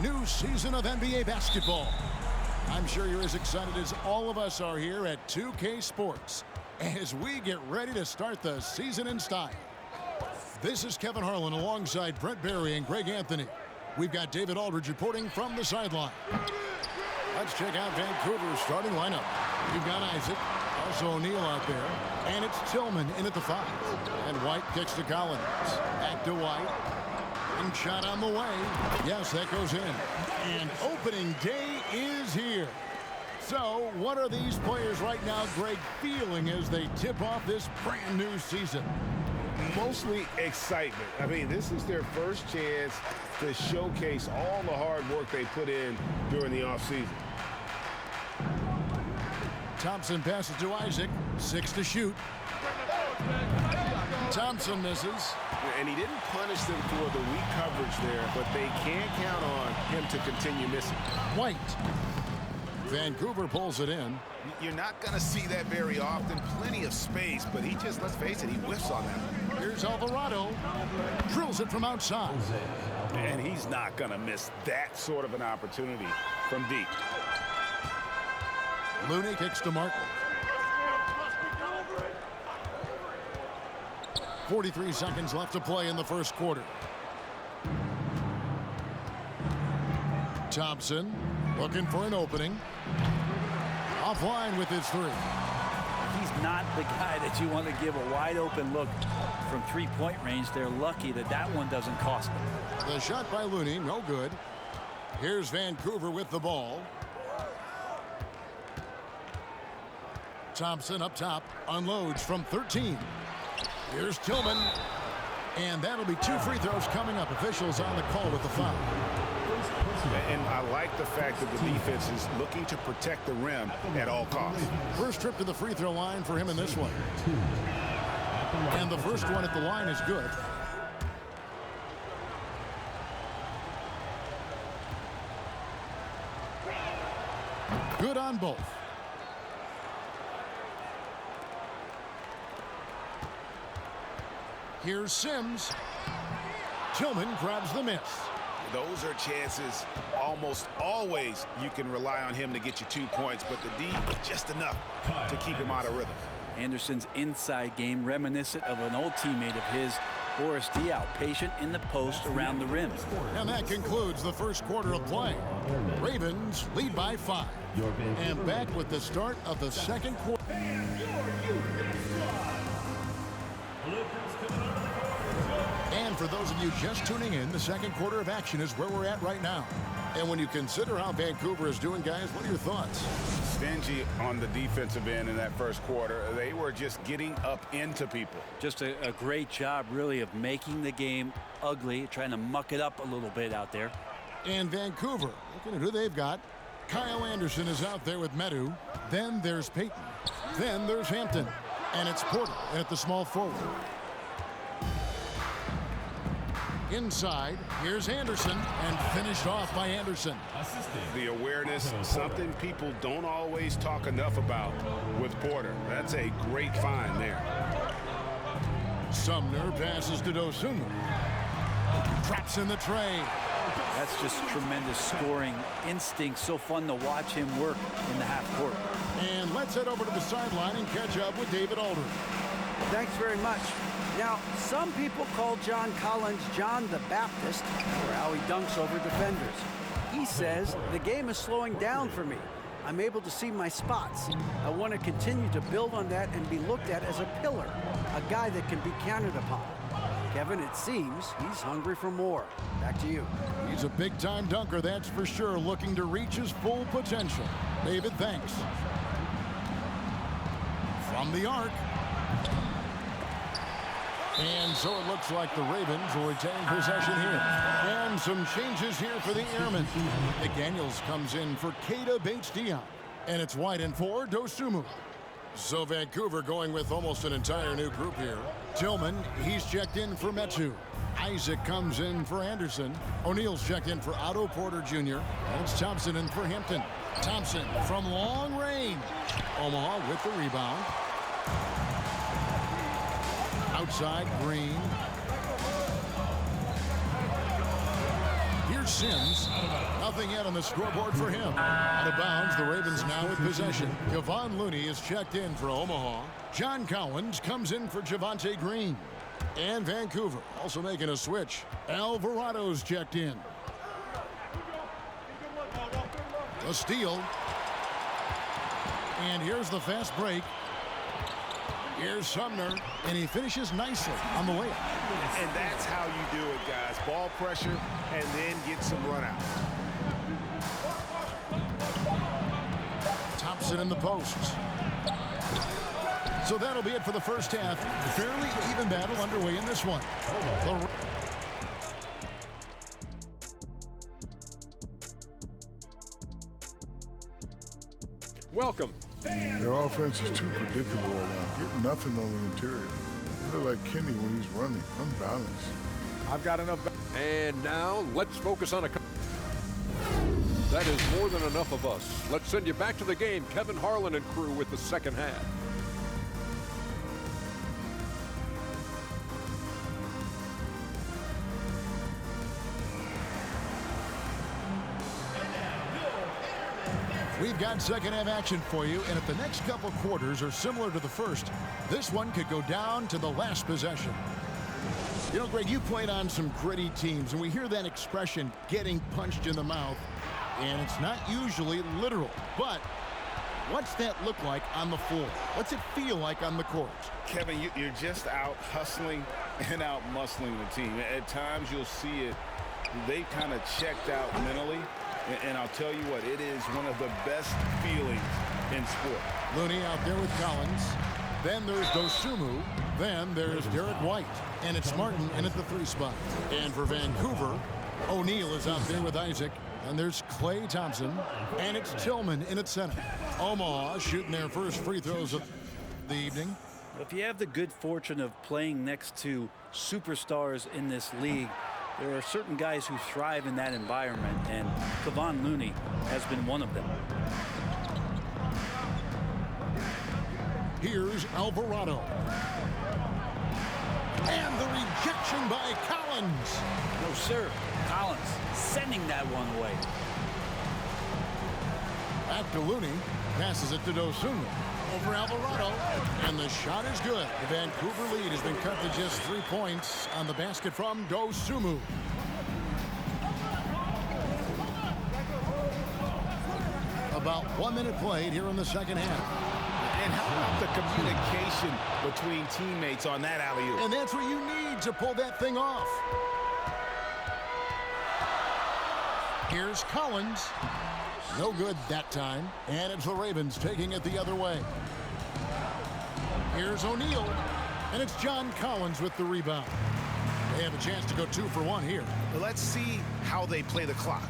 new season of NBA basketball. I'm sure you're as excited as all of us are here at 2K Sports as we get ready to start the season in style. This is Kevin Harlan alongside Brent Barry and Greg Anthony. We've got David Aldridge reporting from the sideline. Let's check out Vancouver's starting lineup. You've got Isaac, also O'Neal out there, and it's Tillman in at the 5. And White kicks to Collins. Back to White. And shot on the way. Yes, that goes in. And opening day is here. So, what are these players right now, Greg, feeling as they tip off this brand new season? Mostly excitement. I mean, this is their first chance to showcase all the hard work they put in during the offseason. Thompson passes to Isaac. 6 to shoot. Thompson misses. And he didn't punish them for the weak coverage there, but they can't count on him to continue missing. White. Vancouver pulls it in. You're not going to see that very often. Plenty of space, but he just, let's face it, he whiffs on that. Here's Alvarado. Drills it from outside. And he's not going to miss that sort of an opportunity from deep. Looney kicks to Martin. 43 seconds left to play in the first quarter. Thompson looking for an opening. Offline with his 3. He's not the guy that you want to give a wide open look from three-point range. They're lucky that that one doesn't cost them. The shot by Looney, no good. Here's Vancouver with the ball. Thompson up top, unloads from 13. Here's Tillman, and that'll be 2 free throws coming up. Officials on the call with the foul. And I like the fact that the defense is looking to protect the rim at all costs. First trip to the free throw line for him in this one. And the first one at the line is good. Good on both. Here's Sims. Tillman grabs the miss. Those are chances almost always you can rely on him to get you 2 points, but the D, just enough to keep him out of rhythm. Anderson's inside game reminiscent of an old teammate of his, Boris Diaw, patient in the post around the rim. And that concludes the first quarter of play. Ravens lead by 5. And back with the start of the second quarter. And for those of you just tuning in, the second quarter of action is where we're at right now. And when you consider how Vancouver is doing, guys, what are your thoughts? Stingy on the defensive end in that first quarter. They were just getting up into people. Just a great job, really, of making the game ugly, trying to muck it up a little bit out there. And Vancouver, looking at who they've got. Kyle Anderson is out there with Medu. Then there's Payton. Then there's Hampton. And it's Porter at the small forward. Inside, here's Anderson, and finished off by Anderson. The awareness, something people don't always talk enough about with Porter. That's a great find there. Sumner passes to Dosunmu. Traps in the tray. That's just tremendous scoring instinct. So fun to watch him work in the half court. And let's head over to the sideline and catch up with David Aldridge. Thanks very much. Now, some people call John Collins John the Baptist for how he dunks over defenders. He says, the game is slowing down for me. I'm able to see my spots. I want to continue to build on that and be looked at as a pillar, a guy that can be counted upon. Kevin, it seems he's hungry for more. Back to you. He's a big-time dunker, that's for sure, looking to reach his full potential. David, thanks. From the arc. And so it looks like the Ravens will retain possession here. And some changes here for the Airmen. McDaniels comes in for Keita Bates-Diop. And it's White and 4, Dosunmu. So Vancouver going with almost an entire new group here. Tillman, he's checked in for Metu. Isaac comes in for Anderson. O'Neal's checked in for Otto Porter Jr. And it's Thompson in for Hampton. Thompson from long range. Omaha with the rebound. Outside, Green. Here's Sims. Nothing yet on the scoreboard for him. Out of bounds, the Ravens now with possession. Kevon Looney is checked in for Omaha. John Collins comes in for Javonte Green. And Vancouver also making a switch. Alvarado's checked in. A steal. And here's the fast break. Here's Sumner, and he finishes nicely on the layup. And that's how you do it, guys. Ball pressure and then get some run out. Thompson in the posts. So that'll be it for the first half. Fairly even battle underway in this one. Welcome. Their offense is too predictable right now. Get nothing on the interior. They look like Kenny when he's running, unbalanced. I've got enough. And now let's focus on a. That is more than enough of us. Let's send you back to the game. Kevin Harlan and crew with the second half. We've got second half action for you, and if the next couple quarters are similar to the first, this one could go down to the last possession. You know, Greg, you played on some gritty teams, and we hear that expression, getting punched in the mouth, and it's not usually literal. But what's that look like on the floor? What's it feel like on the court? Kevin, you're just out hustling and out muscling the team. At times you'll see it. They kind of checked out mentally. And I'll tell you what, it is one of the best feelings in sport. Looney out there with Collins. Then there's Dosunmu. Then there's Derek White. And it's Martin in at the 3 spot. And for Vancouver, O'Neal is out there with Isaac. And there's Klay Thompson. And it's Tillman in at center. Omaha shooting their first free throws of the evening. If you have the good fortune of playing next to superstars in this league, there are certain guys who thrive in that environment, and Kevon Looney has been one of them. Here's Alvarado. And the rejection by Collins. No, sir. Collins sending that one away. Back to Looney. Passes it to Dosunmu. Over Alvarado. And the shot is good. The Vancouver lead has been cut to just 3 points on the basket from Dosunmu. About 1 minute played here in the second half. And how about the communication between teammates on that alley-oop? And that's what you need to pull that thing off. Here's Collins. No good that time. And it's the Ravens taking it the other way. Here's O'Neal. And it's John Collins with the rebound. They have a chance to go 2 for 1 here. Let's see how they play the clock.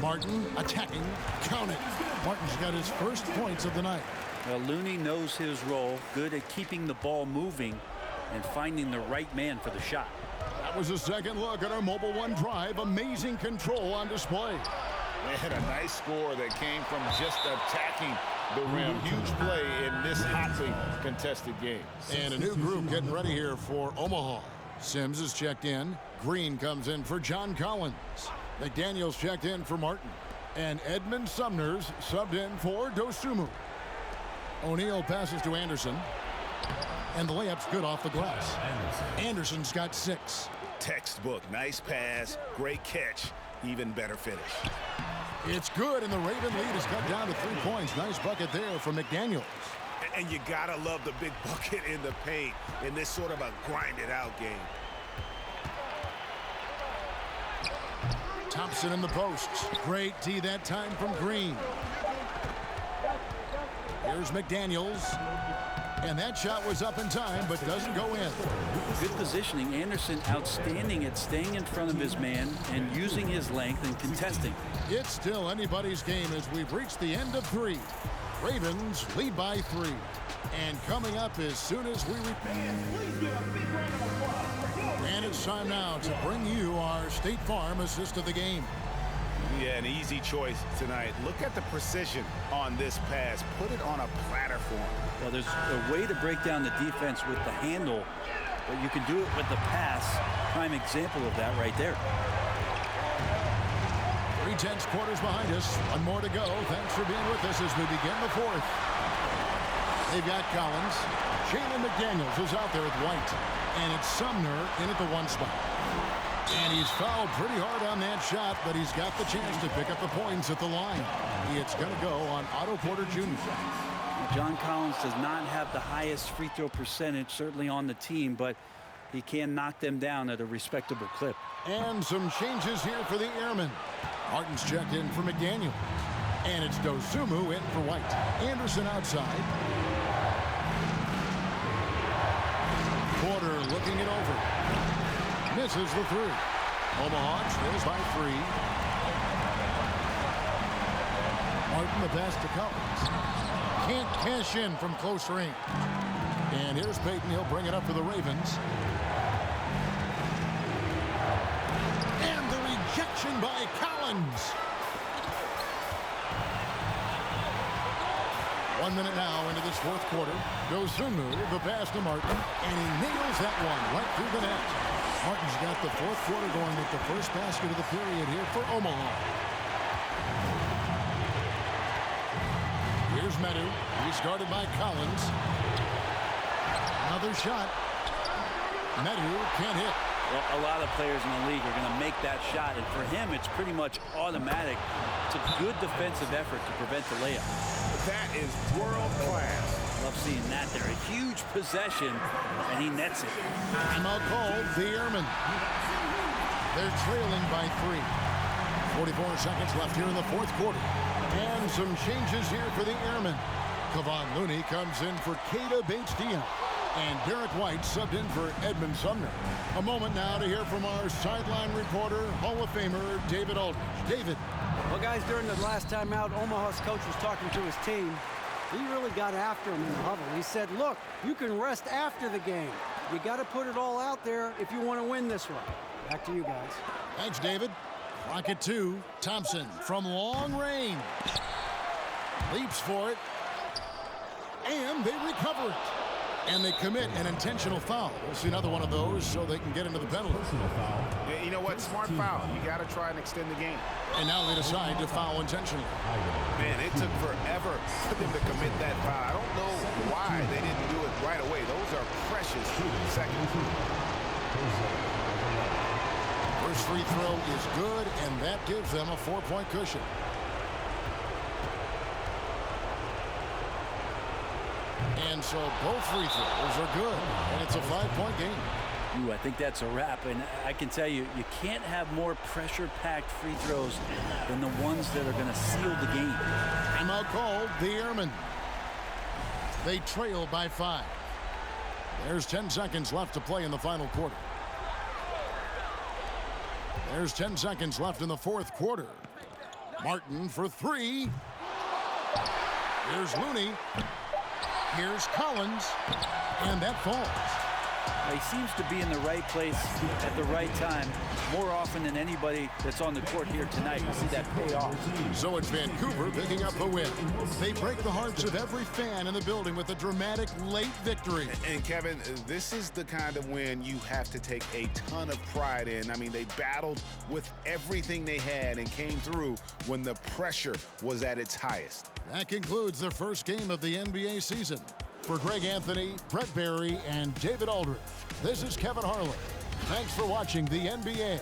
Martin attacking. Count it. Martin's got his first points of the night. Well, Looney knows his role. Good at keeping the ball moving and finding the right man for the shot. That was a second look at our Mobile One drive. Amazing control on display. They had a nice score that came from just attacking the rim. Huge play in this hotly contested game. And a new group getting ready here for Omaha. Sims is checked in. Green comes in for John Collins. McDaniels checked in for Martin. And Edmund Sumner's subbed in for Dosunmu. O'Neal passes to Anderson. And the layup's good off the glass. Anderson's got 6. Textbook. Nice pass. Great catch. Even better finish. It's good, and the Raven lead is cut down to 3 points. Nice bucket there from McDaniels. And you gotta love the big bucket in the paint in this sort of a grinded-out game. Thompson in the posts. Great D that time from Green. Here's McDaniels. And that shot was up in time, but doesn't go in. Good positioning. Anderson outstanding at staying in front of his man and using his length and contesting. It's still anybody's game as we've reached the end of 3. Ravens lead by 3. And coming up as soon as we and it's time now to bring you our State Farm assist of the game. Yeah, an easy choice tonight. Look at the precision on this pass. Put it on a platter for him. Well, there's a way to break down the defense with the handle, but you can do it with the pass. Prime example of that right there. tense quarters behind us. One more to go. Thanks for being with us as we begin the fourth. They've got Collins. Jalen McDaniels is out there with White. And it's Sumner in at the 1 spot. And he's fouled pretty hard on that shot, but he's got the chance to pick up the points at the line. It's going to go on Otto Porter Jr. John Collins does not have the highest free throw percentage, certainly on the team, but he can knock them down at a respectable clip. And some changes here for the Airmen. Martin's checked in for McDaniel. And it's Dosunmu in for White. Anderson outside. Porter looking it over. Misses the 3. Omaha trails by 3. Martin the pass to Collins. Can't cash in from close range. And here's Payton. He'll bring it up for the Ravens. And the rejection by Collins. 1 minute now into this fourth quarter. Dosunmu, the pass to Martin, and he nails that one right through the net. Martin's got the fourth quarter going with the first basket of the period here for Omaha. Here's Medu. He's guarded by Collins. Another shot. Medu can't hit. Well, a lot of players in the league are going to make that shot, and for him, it's pretty much automatic. It's a good defensive effort to prevent the layup. That is world class. Love seeing that there. A huge possession, and he nets it. Timeout called, the Airmen. They're trailing by 3. 44 seconds left here in the fourth quarter. And some changes here for the Airmen. Kevon Looney comes in for Keita Bates-Diop. And Derek White subbed in for Edmund Sumner. A moment now to hear from our sideline reporter, Hall of Famer David Aldridge. David. Well, guys, during the last time out, Omaha's coach was talking to his team. He really got after him in the huddle. He said, look, you can rest after the game. You got to put it all out there if you want to win this one. Back to you guys. Thanks, David. Clock at 2. Thompson from long range. Leaps for it. And they recover it. And they commit an intentional foul. We'll see another one of those so they can get into the penalty. Yeah, you know what? Smart foul. You got to try and extend the game. And now they decide to foul intentionally. Man, it took forever for them to commit that foul. I don't know why they didn't do it right away. Those are precious seconds. First free throw is good, and that gives them a 4-point cushion. And so both free throws are good, and it's a 5-point game. Ooh, I think that's a wrap, and I can tell you, you can't have more pressure-packed free throws than the ones that are going to seal the game. Timeout called, the Airmen. They trail by 5. There's 10 seconds left to play in the final quarter. There's 10 seconds left in the fourth quarter. Martin for 3. Here's Looney. Here's Collins, and that falls. He seems to be in the right place at the right time more often than anybody that's on the court here tonight. You see that pay off. So it's Vancouver picking up the win. They break the hearts of every fan in the building with a dramatic late victory. And Kevin, this is the kind of win you have to take a ton of pride in. I mean, they battled with everything they had and came through when the pressure was at its highest. That concludes the first game of the NBA season. For Greg Anthony, Brett Barry, and David Aldridge, this is Kevin Harlan. Thanks for watching the NBA.